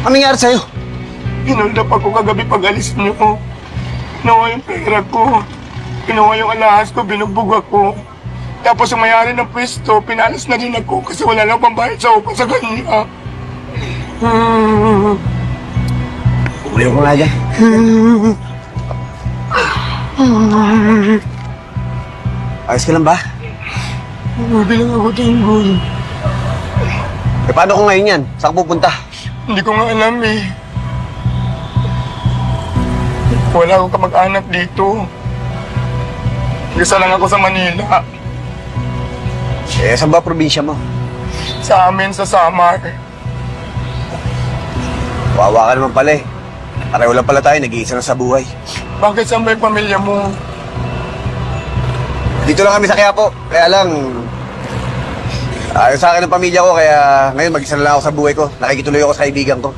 Anong nangyari sa'yo? Inold up ako kagabi pag alis niyo. Kinuha yung pera ko. Kinuha yung alahas ko, binugbog ako. Tapos yung mayari ng pwesto, pinalas na din ako kasi wala lang pambayad sa upa sa kanya. Umayo ko nga dyan. Ayos ka lang ba? Bilang ako tinggoy. Eh, paano ko ngayon yan? Saan ka pupunta? Hindi ko nga alam eh. Wala akong kamag-anak dito. Isa lang ako sa Manila. Eh, saan ba probinsya mo? Sa amin, sa Samar. Wawa ka naman pala eh. Pareho lang pala tayo, nag-iisa na sa buhay. Bakit saan ba yung pamilya mo? Dito lang kami sa Quiapo. Kaya lang, ayaw sa akin ng pamilya ko, kaya ngayon mag-isa na lang ako sa buhay ko. Nakikituloy ako sa kaibigan ko.